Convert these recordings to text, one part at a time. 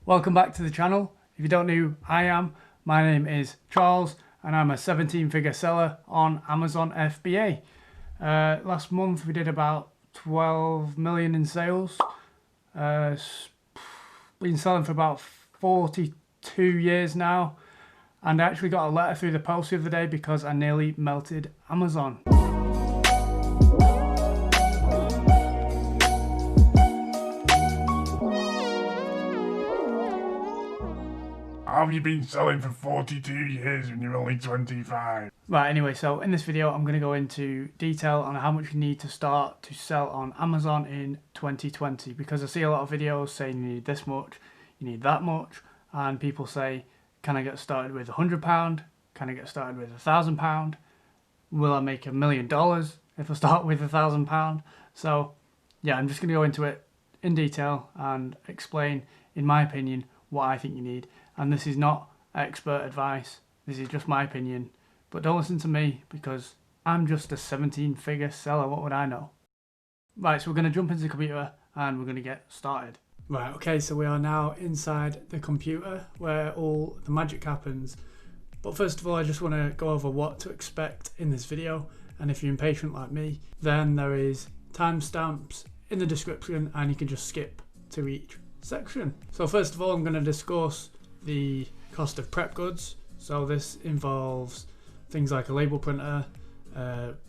Welcome back to the channel. If you don't know who I am, my name is Charles and I'm a 17-figure seller on Amazon FBA. Last month we did about 12 million in sales. Been selling for about 42 years now, and I actually got a letter through the post the other day because I nearly melted Amazon. How have you been selling for 42 years when you're only 25? Right, anyway, so in this video I'm going to go into detail on how much you need to start to sell on Amazon in 2020, because I see a lot of videos saying you need this much, you need that much, and people say, can I get started with £100? Can I get started with £1,000? Will I make $1 million if I start with £1,000? So yeah, I'm just going to go into it in detail and explain, in my opinion, what I think you need. And this is not expert advice, this is just my opinion. But don't listen to me, because I'm just a 17-figure seller, what would I know? Right, so we're going to jump into the computer and we're going to get started. Right, okay, so we are now inside the computer where all the magic happens. But first of all, I just want to go over what to expect in this video. And if you're impatient like me, then there is timestamps in the description and you can just skip to each section. So first of all, I'm going to discuss the cost of prep goods. So this involves things like a label printer,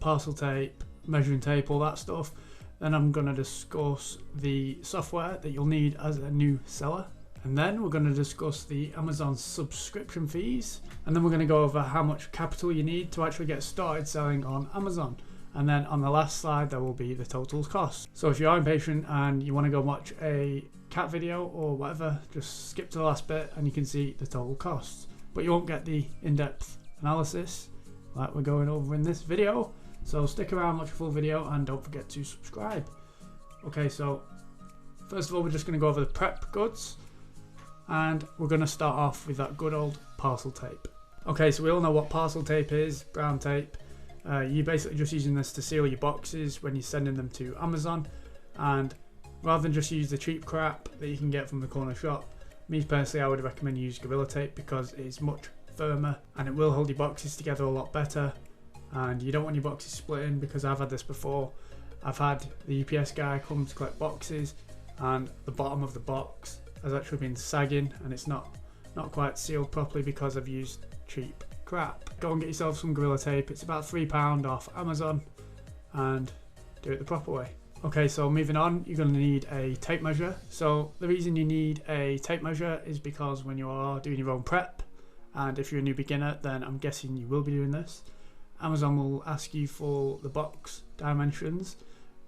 parcel tape, measuring tape, all that stuff. Then I'm going to discuss the software that you'll need as a new seller. And then we're going to discuss the Amazon subscription fees. And then we're going to go over how much capital you need to actually get started selling on Amazon. And then on the last slide, there will be the total cost. So if you are impatient and you want to go watch a cat video or whatever, just skip to the last bit and you can see the total costs. But you won't get the in-depth analysis like we're going over in this video. So stick around, watch a full video, and don't forget to subscribe. Okay, so first of all, we're just going to go over the prep goods. And we're going to start off with that good old parcel tape. Okay, so we all know what parcel tape is, brown tape. You're basically just using this to seal your boxes when you're sending them to Amazon. And rather than just use the cheap crap that you can get from the corner shop, me personally, I would recommend you use Gorilla Tape because it is much firmer and it will hold your boxes together a lot better. And you don't want your boxes splitting, because I've had this before. I've had the UPS guy come to collect boxes and the bottom of the box has actually been sagging and it's not quite sealed properly because I've used cheap crap. Go and get yourself some Gorilla Tape. It's about £3 off Amazon, and do it the proper way. Okay, so moving on, you're going to need a tape measure. So the reason you need a tape measure is because when you are doing your own prep, and if you're a new beginner, then I'm guessing you will be doing this, Amazon will ask you for the box dimensions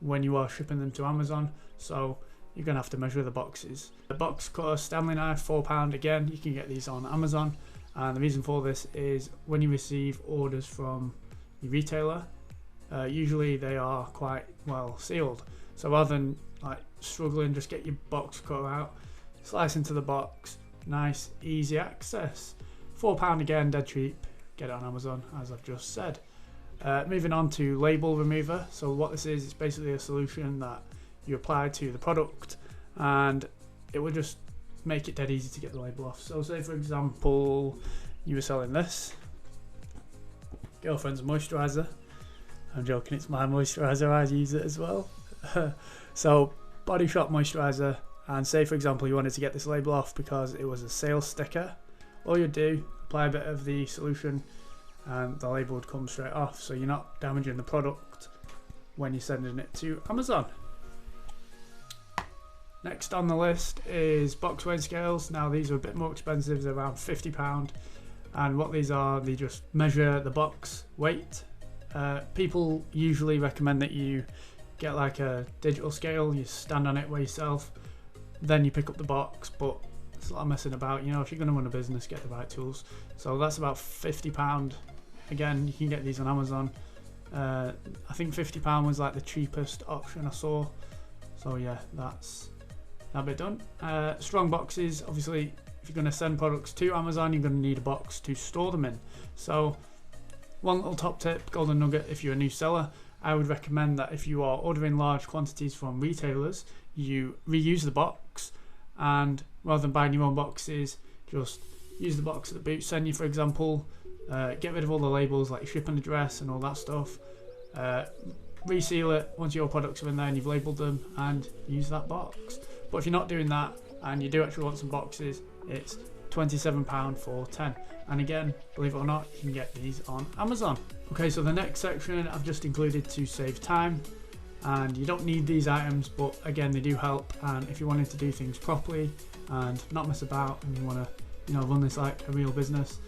when you are shipping them to Amazon. So you're going to have to measure the boxes. The box cutter Stanley knife, £4. Again, you can get these on Amazon. And the reason for this is when you receive orders from your retailer, usually they are quite well sealed. So rather than like struggling, just get your box cutter out, slice into the box, nice easy access. £4 again, dead cheap. Get it on Amazon, as I've just said. Moving on to label remover. So what this is, it's basically a solution that you apply to the product and it will just make it dead easy to get the label off. So say for example you were selling this girlfriend's moisturizer. I'm joking, it's my moisturizer, I use it as well. So Body Shop moisturizer, and say for example you wanted to get this label off because it was a sales sticker. All you do, apply a bit of the solution and the label would come straight off, so you're not damaging the product when you're sending it to Amazon. Next on the list is box weighing scales. Now these are a bit more expensive, they're around £50, and what these are, they just measure the box weight. People usually recommend that you get like a digital scale, you stand on it by yourself, then you pick up the box, but it's a lot of messing about. You know, if you're going to run a business, get the right tools. So that's about £50. Again, you can get these on Amazon. I think £50 was like the cheapest option I saw. So yeah, that's that bit done. Strong boxes, obviously if you're going to send products to Amazon, you're going to need a box to store them in. So one little top tip, golden nugget, if you're a new seller, I would recommend that if you are ordering large quantities from retailers, you reuse the box, and rather than buying your own boxes, just use the box that the boots send you, for example. Get rid of all the labels like shipping address and all that stuff. Reseal it once your products are in there and you've labelled them, and use that box. But if you're not doing that and you do actually want some boxes, it's £27 for 10. And again, believe it or not, you can get these on Amazon. Okay, so the next section I've just included to save time, and you don't need these items, but again, they do help. And if you wanted to do things properly and not mess about, and you want to, run this like a real business,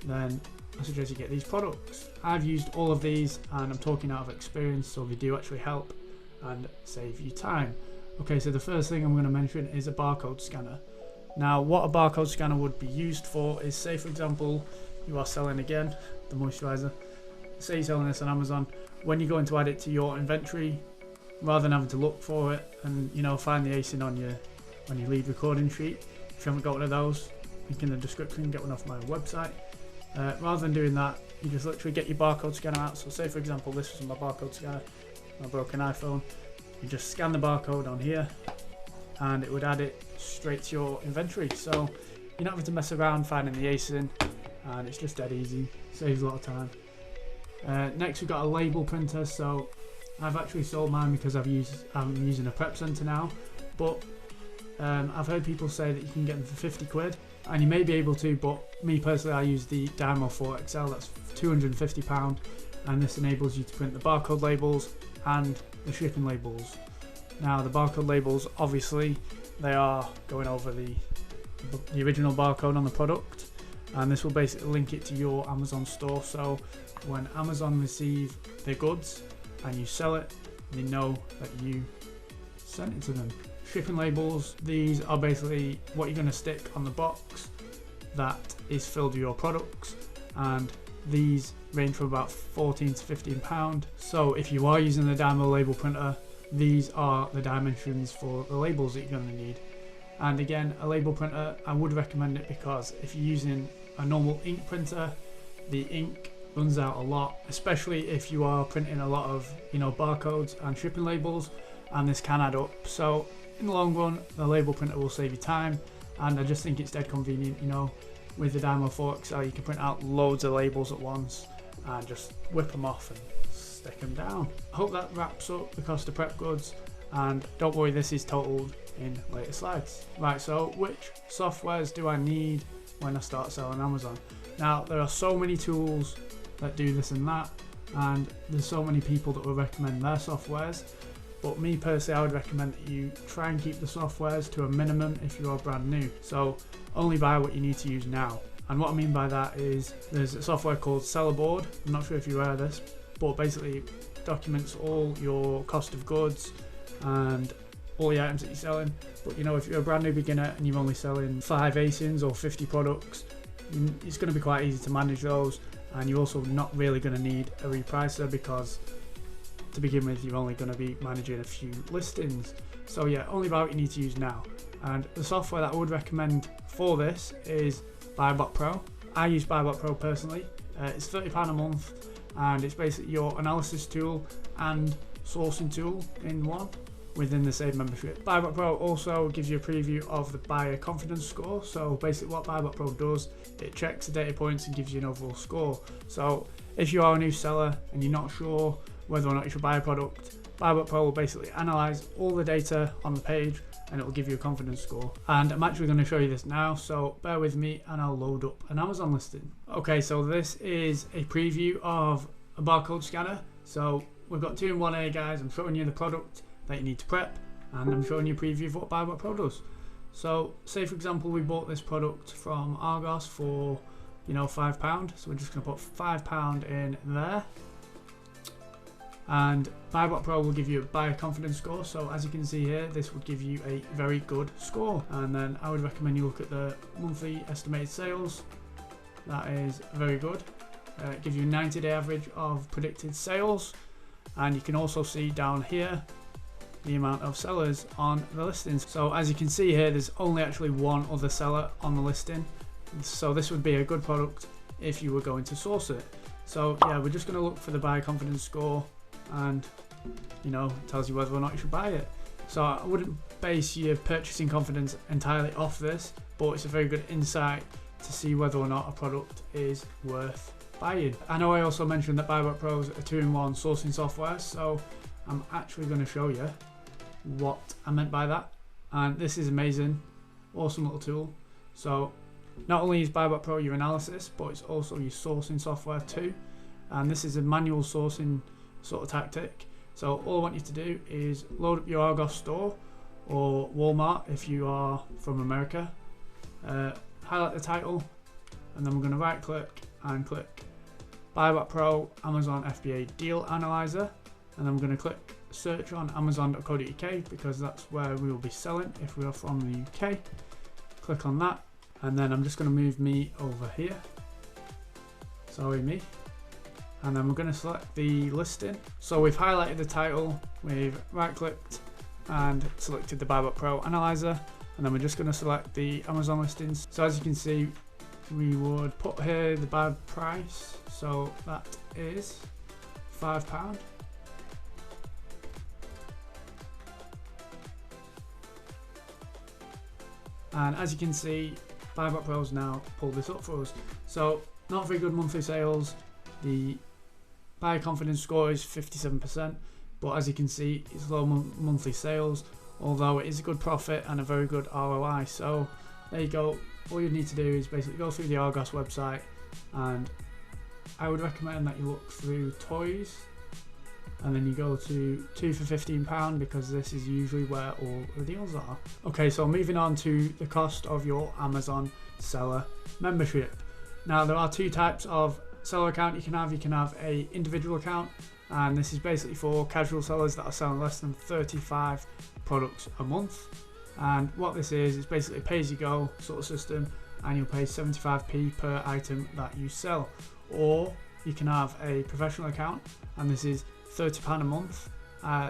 then I suggest you get these products. I've used all of these and I'm talking out of experience, so they do actually help and save you time. Okay, so the first thing I'm going to mention is a barcode scanner. Now, what a barcode scanner would be used for is, say for example, you are selling again the moisturizer. Say you're selling this on Amazon. When you're going to add it to your inventory, rather than having to look for it and find the ASIN on your lead recording sheet, if you haven't got one of those, link in the description, get one off my website. Rather than doing that, you just literally get your barcode scanner out. So say for example, this was my barcode scanner, my broken iPhone. You just scan the barcode on here and it would add it straight to your inventory. So you're not having to mess around finding the ASIN, and it's just dead easy, saves a lot of time. Next we've got a label printer. So I've actually sold mine because I'm using a prep center now, but I've heard people say that you can get them for 50 quid. And you may be able to, but me personally, I use the Dymo 4XL, that's £250, and this enables you to print the barcode labels and the shipping labels. Now the barcode labels, obviously, they are going over the original barcode on the product, and this will basically link it to your Amazon store. So when Amazon receive their goods and you sell it, they know that you sent it to them. Shipping labels, these are basically what you're going to stick on the box that is filled with your products, and these range from about £14 to £15. So if you are using the Dymo label printer, these are the dimensions for the labels that you're going to need. And again, a label printer, I would recommend it because if you're using a normal ink printer, the ink runs out a lot, especially if you are printing a lot of barcodes and shipping labels, and this can add up. So in the long run, the label printer will save you time, and I just think it's dead convenient. With the Dymo 4XL, you can print out loads of labels at once and just whip them off and stick them down. I hope that wraps up the cost of prep goods, and don't worry, this is totaled in later slides. Right, so which softwares do I need when I start selling on Amazon? Now, there are so many tools that do this and that, and there's so many people that will recommend their softwares. But me personally, I would recommend that you try and keep the softwares to a minimum if you are brand new. So only buy what you need to use now. And what I mean by that is there's a software called Seller Board. I'm not sure if you're aware of this, but basically it documents all your cost of goods and all the items that you're selling. But if you're a brand new beginner and you're only selling 5 ASINs or 50 products, it's going to be quite easy to manage those. And you're also not really going to need a repricer because to begin with, you're only going to be managing a few listings. So yeah, only buy what you need to use now. And the software that I would recommend for this is BuyBot Pro. I use BuyBot Pro personally. It's £30 a month, and it's basically your analysis tool and sourcing tool in one within the same membership. BuyBot Pro also gives you a preview of the buyer confidence score. So basically what BuyBot Pro does, it checks the data points and gives you an overall score. So if you are a new seller and you're not sure whether or not you should buy a product, BuyBot Pro will basically analyze all the data on the page and it will give you a confidence score. And I'm actually going to show you this now, so bear with me and I'll load up an Amazon listing. Okay, so this is a preview of a barcode scanner. So we've got 2 in 1 here, guys. I'm showing you the product that you need to prep, and I'm showing you a preview of what BuyBot Pro does. So say for example we bought this product from Argos for £5, so we're just going to put £5 in there. And BuyBot Pro will give you a buyer confidence score. So as you can see here, this would give you a very good score. And then I would recommend you look at the monthly estimated sales. That is very good. It gives you a 90-day average of predicted sales. And you can also see down here the amount of sellers on the listings. So as you can see here, there's only actually one other seller on the listing. So this would be a good product if you were going to source it. So yeah, we're just going to look for the buyer confidence score, and it tells you whether or not you should buy it. So I wouldn't base your purchasing confidence entirely off this, but it's a very good insight to see whether or not a product is worth buying. I know I also mentioned that Barcode Pro is a 2-in-1 sourcing software, so I'm actually going to show you what I meant by that. And this is amazing, awesome little tool. So not only is Barcode Pro your analysis, but it's also your sourcing software too. And this is a manual sourcing sort of tactic. So all I want you to do is load up your Argos store or Walmart if you are from America. Highlight the title, and then we're going to right click and click Barcode Pro Amazon FBA Deal Analyzer, and then we're going to click search on amazon.co.uk because that's where we will be selling if we are from the UK. Click on that, and then I'm just going to move me over here. Sorry, me. And then we're going to select the listing. So we've highlighted the title, we've right clicked and selected the Barcode Pro Analyzer, and then we're just going to select the Amazon listings. So as you can see, we would put here the buy price, so that is £5. And as you can see, Barcode Pro's now pulled this up for us. So not very good monthly sales. The buyer confidence score is 57%, but as you can see, it's low monthly sales, although it is a good profit and a very good ROI. So there you go. All you need to do is basically go through the Argos website, and I would recommend that you look through toys, and then you go to 2 for £15 because this is usually where all the deals are. Okay, so moving on to the cost of your Amazon seller membership. Now there are two types of seller account you can have. You can have a individual account, and this is basically for casual sellers that are selling less than 35 products a month. And what this is basically a pay-as-you-go sort of system, and you'll pay 75p per item that you sell. Or you can have a professional account, and this is £30 a month.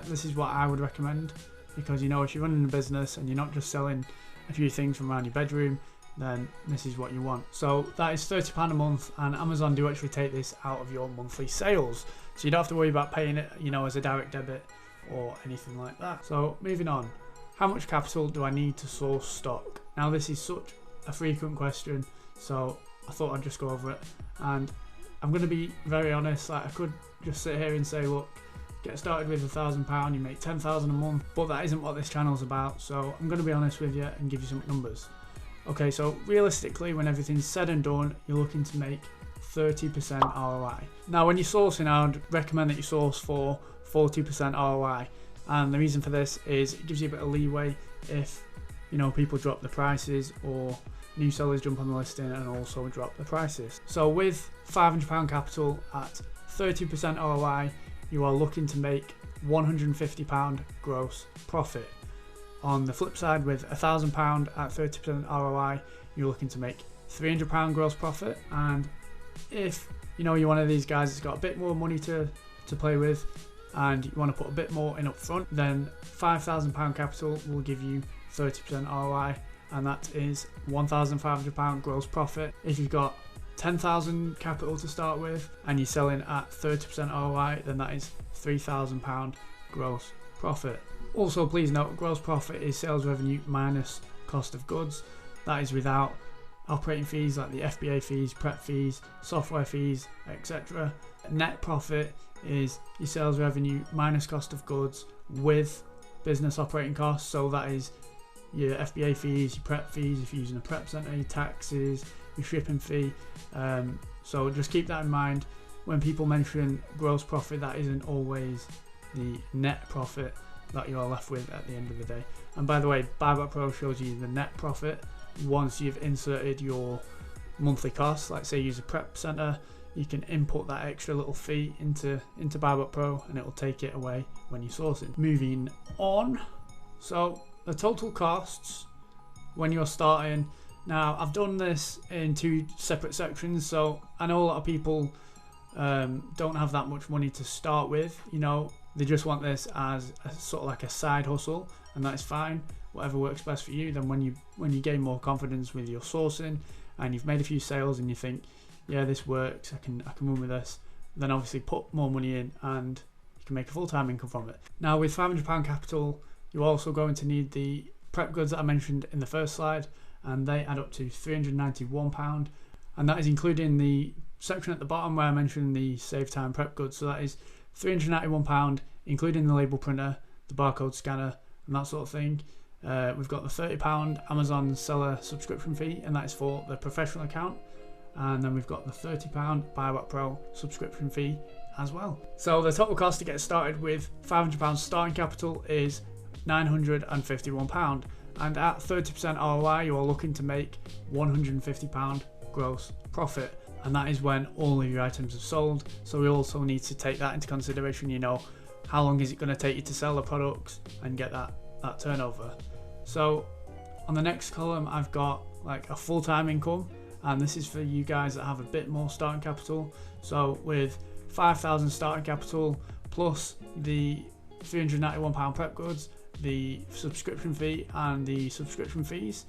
This is what I would recommend, because you know, if you're running a business and you're not just selling a few things from around your bedroom, then this is what you want. So that is £30 a month, and Amazon do actually take this out of your monthly sales, so you don't have to worry about paying it, you know, as a direct debit or anything like that. So moving on, how much capital do I need to source stock? Now this is such a frequent question, so I thought I'd just go over it. And I'm going to be very honest, like I could just sit here and say, look, get started with £1,000, you make 10,000 a month, but that isn't what this channel is about. So I'm going to be honest with you and give you some numbers. Okay, so realistically, when everything's said and done, you're looking to make 30% ROI. Now when you're sourcing, I would recommend that you source for 40% ROI. And the reason for this is it gives you a bit of leeway if, you know, people drop the prices or new sellers jump on the listing and also drop the prices. So with £500 capital at 30% ROI, you are looking to make £150 gross profit. On the flip side, with £1,000 at 30% ROI, you're looking to make £300 gross profit. And if, you know, you're one of these guys that's got a bit more money to play with, and you want to put a bit more in up front, then £5,000 capital will give you 30% ROI, and that is £1,500 gross profit. If you've got 10,000 capital to start with and you're selling at 30% ROI, then that is £3,000 gross profit. Also, please note, gross profit is sales revenue minus cost of goods. That is without operating fees like the FBA fees, prep fees, software fees, etc. Net profit is your sales revenue minus cost of goods with business operating costs. So that is your FBA fees, your prep fees if you're using a prep center, your taxes, your shipping fee. So just keep that in mind. When people mention gross profit, that isn't always the net profit that you are left with at the end of the day. And by the way, Barcode Pro shows you the net profit once you've inserted your monthly costs. Like say you use a prep center, you can input that extra little fee into Barcode Pro and it will take it away when you're sourcing. Moving on, so the total costs when you're starting. Now I've done this in two separate sections, so I know a lot of people don't have that much money to start with. You know, they just want this as a sort of like a side hustle, and that is fine, whatever works best for you. Then when you gain more confidence with your sourcing and you've made a few sales and you think, yeah, this works, I can run with this, then obviously put more money in and you can make a full-time income from it. Now with £500 capital, You're also going to need the prep goods that I mentioned in the first slide, and they add up to £391, and that is including the section at the bottom where I mentioned the save time prep goods. So that is £391, including the label printer, the barcode scanner, and that sort of thing. We've got the £30 Amazon seller subscription fee, and that is for the professional account. And then we've got the £30 BuyWatt Pro subscription fee as well. So the total cost to get started with £500 starting capital is £951, and at 30% ROI you are looking to make £150 gross profit, and that is when all of your items are sold. So we also need to take that into consideration. You know, how long is it going to take you to sell the products and get that turnover. So on the next column I've got like a full-time income, and this is for you guys that have a bit more starting capital. So with 5,000 starting capital plus the £391 prep goods, the subscription fee and the subscription fees,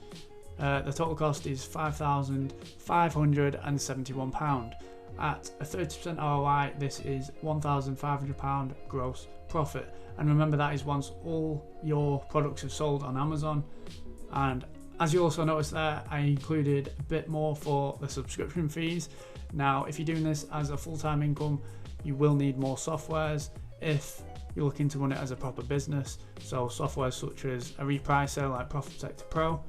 the total cost is £5,571. At a 30% ROI, this is £1,500 gross profit. And remember, that is once all your products are sold on Amazon. And as you also notice there, I included a bit more for the subscription fees. Now, if you're doing this as a full-time income, you will need more softwares if you're looking to run it as a proper business. So software such as a repricer like Profit Protector Pro.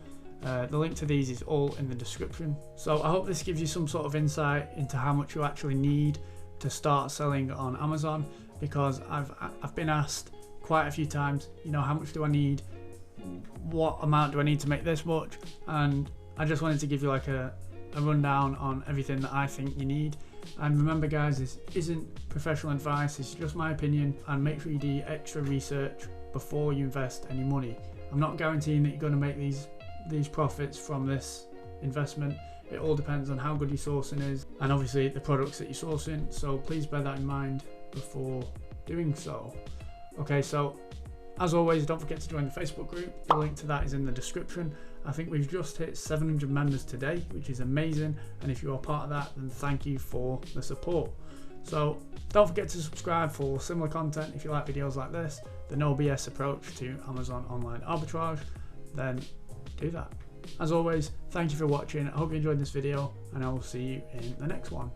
The link to these is all in the description. So I hope this gives you some sort of insight into how much you actually need to start selling on Amazon, because I've been asked quite a few times, you know, how much do I need? What amount do I need to make this much? And I just wanted to give you like a rundown on everything that I think you need. And remember guys, this isn't professional advice, it's just my opinion, and make sure you do extra research before you invest any money. I'm not guaranteeing that you're going to make these profits from this investment. It all depends on how good your sourcing is and obviously the products that you're sourcing, so please bear that in mind before doing so. Okay, so as always, don't forget to join the Facebook group. The link to that is in the description. I think we've just hit 700 members today, which is amazing, and if you are part of that, then thank you for the support. So don't forget to subscribe for similar content. If you like videos like this, the no BS approach to Amazon online arbitrage, then do that. As always, thank you for watching. I hope you enjoyed this video, and I will see you in the next one.